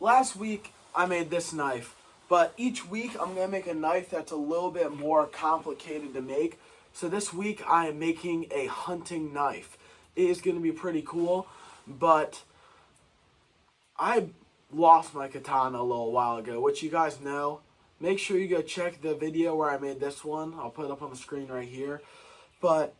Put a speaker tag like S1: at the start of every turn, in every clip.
S1: last week I made this knife, but each week I'm going to make a knife that's a little bit more complicated to make. So this week I am making a hunting knife. It is going to be pretty cool, but I lost my katana a little while ago, which you guys know. Make sure you go check the video where I made this one. I'll put it up on the screen right here. But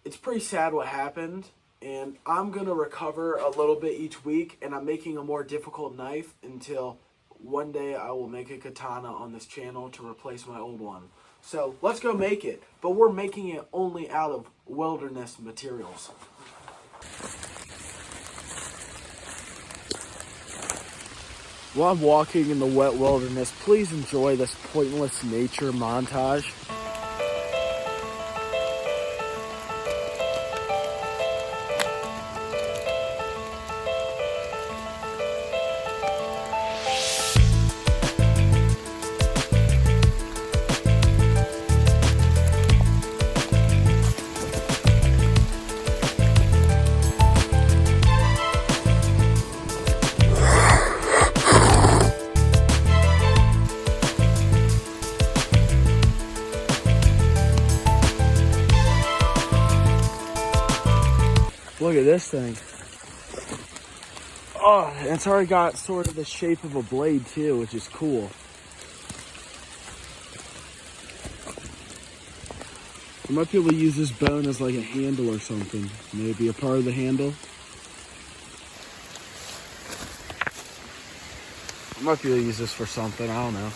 S1: it's pretty sad what happened, and I'm going to recover a little bit each week, and I'm making a more difficult knife until one day I will make a katana on this channel to replace my old one. So let's go make it, but we're making it only out of wilderness materials. While I'm walking in the wet wilderness, please enjoy this pointless nature montage. Look at this thing. Oh, it's already got sort of the shape of a blade too, which is cool. I might be able to use this bone as like a handle or something. Maybe a part of the handle. I might be able to use this for something, I don't know.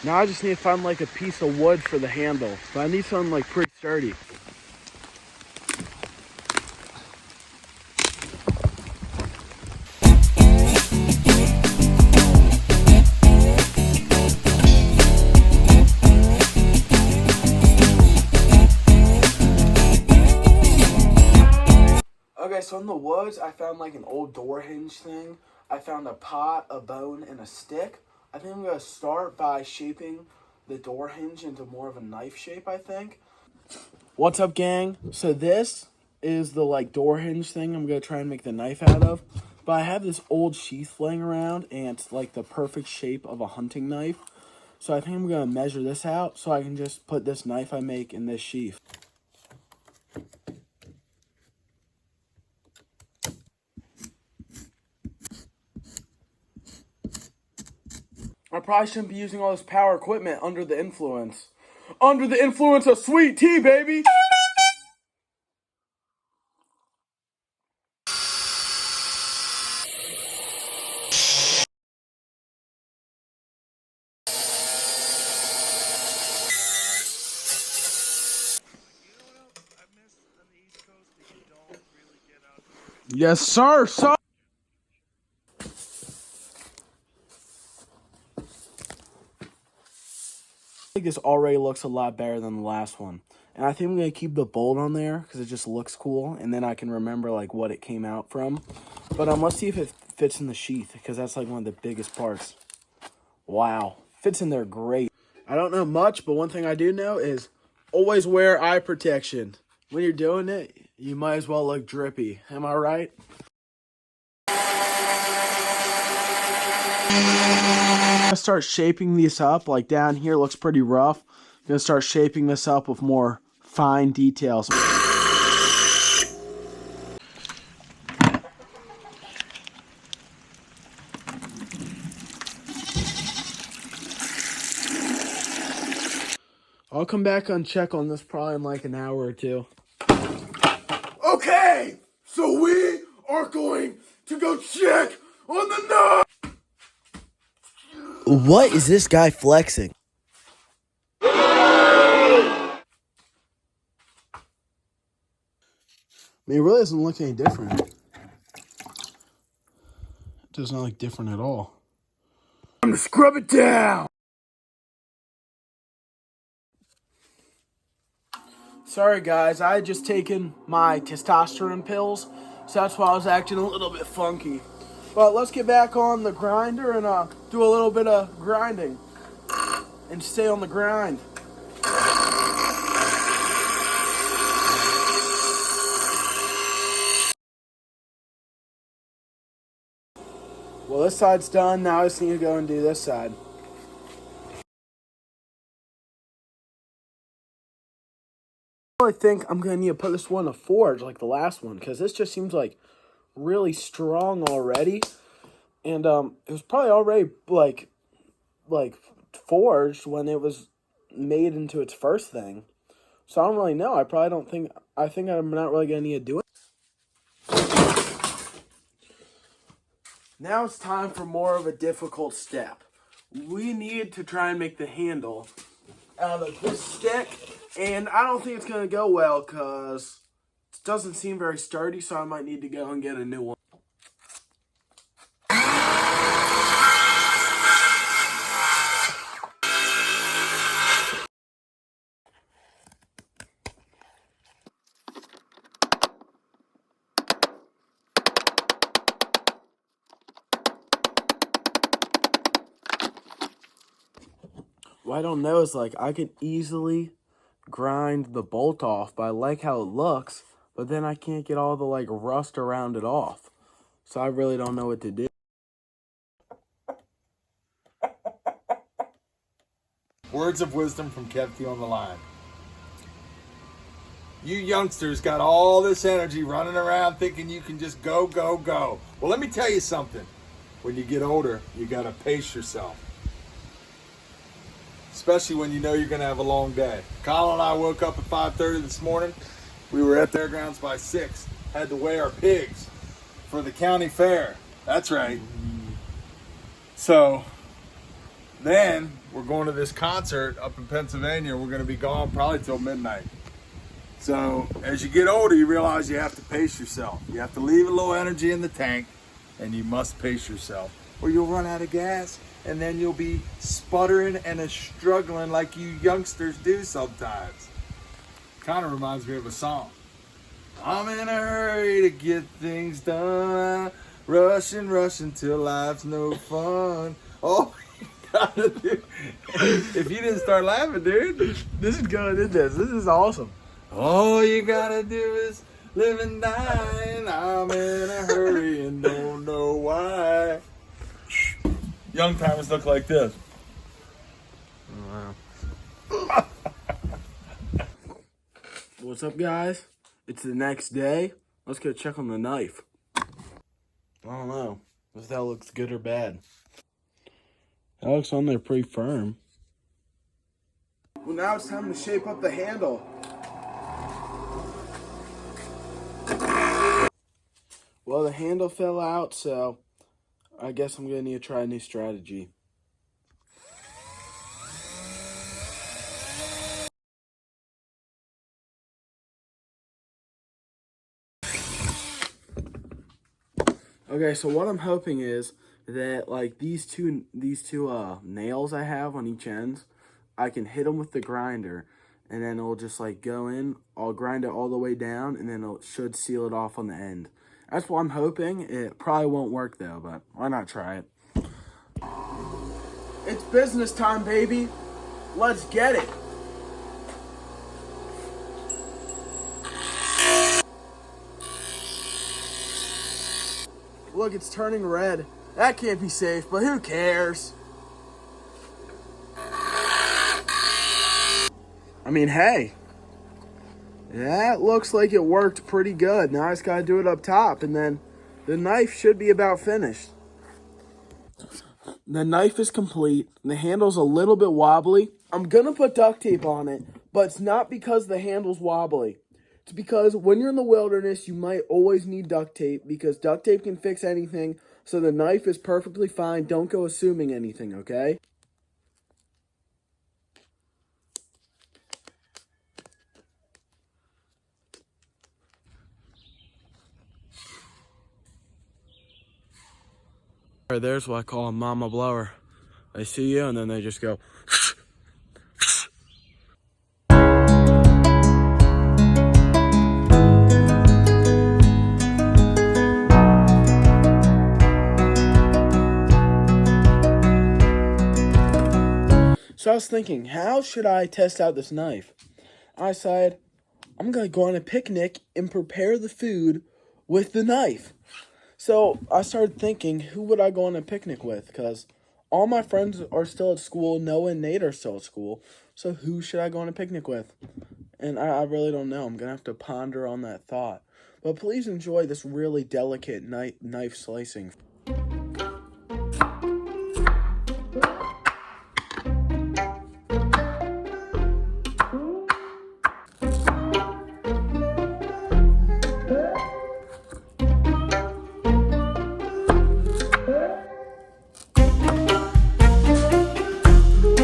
S1: Now I just need to find like a piece of wood for the handle. But I need something like pretty sturdy. Okay, so in the woods, I found like an old door hinge thing. I found a pot, a bone, and a stick. I think I'm going to start by shaping the door hinge into more of a knife shape, I think. What's up, gang? So this is the like door hinge thing I'm going to try and make the knife out of. But I have this old sheath laying around, and it's like the perfect shape of a hunting knife. So I think I'm going to measure this out so I can just put this knife I make in this sheath. I probably shouldn't be using all this power equipment under the influence. Under the influence of sweet tea, baby! Yes, sir, sir! I think this already looks a lot better than the last one. And I think I'm going to keep the bolt on there because it just looks cool. And then I can remember like what it came out from. But let's see if it fits in the sheath because that's like one of the biggest parts. Wow. Fits in there great. I don't know much, but one thing I do know is always wear eye protection. When you're doing it, you might as well look drippy. Am I right? I'm gonna start shaping these up. Like down here looks pretty rough. I'm gonna start shaping this up with more fine details. I'll come back and check on this probably in like an hour or two. Okay, so we are going to go check on the knife.
S2: What is this guy flexing?
S1: I mean, it really doesn't look any different. It does not look different at all. I'm gonna scrub it down. Sorry guys, I had just taken my testosterone pills, so that's why I was acting a little bit funky. But let's get back on the grinder and do a little bit of grinding and stay on the grind. Well, this side's done. Now I just need to go and do this side. I really think I'm going to need to put this one in a forge like the last one, because this just seems like really strong already. And it was probably already like forged when it was made into its first thing. So I don't really know. I think I'm not really going to need to do it. Now it's time for more of a difficult step. We need to try and make the handle out of this stick, and I don't think it's going to go well because it doesn't seem very sturdy, so I might need to go and get a new one. What I don't know is, like, I could easily grind the bolt off, but I like how it looks, but then I can't get all the, like, rust around it off. So I really don't know what to do.
S3: Words of wisdom from Kevty on the line. You youngsters got all this energy running around thinking you can just go, go, go. Well, let me tell you something. When you get older, you got to pace yourself. Especially when you know you're going to have a long day. Colin and I woke up at 5:30 this morning. We were at Fairgrounds by 6. Had to weigh our pigs for the county fair. That's right. So then we're going to this concert up in Pennsylvania. We're going to be gone probably till midnight. So as you get older, you realize you have to pace yourself. You have to leave a little energy in the tank, and you must pace yourself, or you'll run out of gas, and then you'll be sputtering and struggling like you youngsters do sometimes. Kind of reminds me of a song. I'm in a hurry to get things done, rushing, rushing till life's no fun. Oh, you gotta do. If you didn't start laughing, dude,
S1: This is good, isn't this? This is awesome.
S3: all you gotta do is live and die. I'm in a hurry and don't know why. Young timers look like this.
S1: Wow. What's up, guys? It's the next day. Let's go check on the knife. I don't know if that looks good or bad. That looks on there pretty firm. Well, now it's time to shape up the handle. Well, the handle fell out, so I guess I'm going to need to try a new strategy. Okay, so what I'm hoping is that, like, these two nails I have on each end, I can hit them with the grinder, and then it'll just, like, go in. I'll grind it all the way down, and then it should seal it off on the end. That's what I'm hoping. It probably won't work, though, but why not try it? It's business time, baby. Let's get it. Look, it's turning red. That can't be safe, but who cares? I mean, hey. That looks like it worked pretty good. Now I just gotta do it up top, and then the knife should be about finished. The knife is complete. The handle's a little bit wobbly. I'm gonna put duct tape on it, but it's not because the handle's wobbly. It's because when you're in the wilderness, you might always need duct tape because duct tape can fix anything. So the knife is perfectly fine. Don't go assuming anything, okay? All right, there's what I call a mama blower. They see you and then they just go. So I was thinking, how should I test out this knife? I decided I'm going to go on a picnic and prepare the food with the knife. So I started thinking, who would I go on a picnic with? Because all my friends are still at school. Noah and Nate are still at school. So who should I go on a picnic with? And I really don't know. I'm going to have to ponder on that thought. But please enjoy this really delicate knife slicing.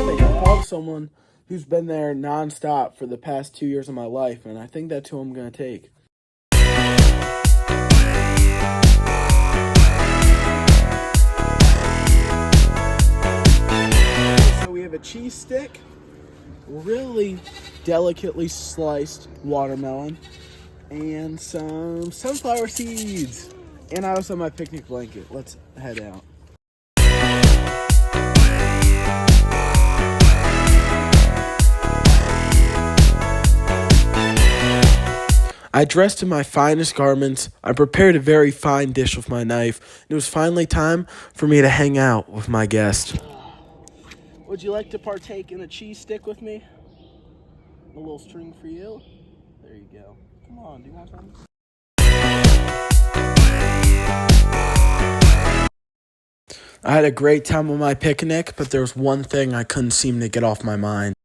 S1: I called someone who's been there nonstop for the past 2 years of my life, and I think that's who I'm going to take. So we have a cheese stick, really delicately sliced watermelon, and some sunflower seeds. And I also have my picnic blanket. Let's head out. I dressed in my finest garments. I prepared a very fine dish with my knife. It was finally time for me to hang out with my guest. Would you like to partake in a cheese stick with me? A little string for you. There you go. Come on, do you want some? I had a great time on my picnic, but there was one thing I couldn't seem to get off my mind.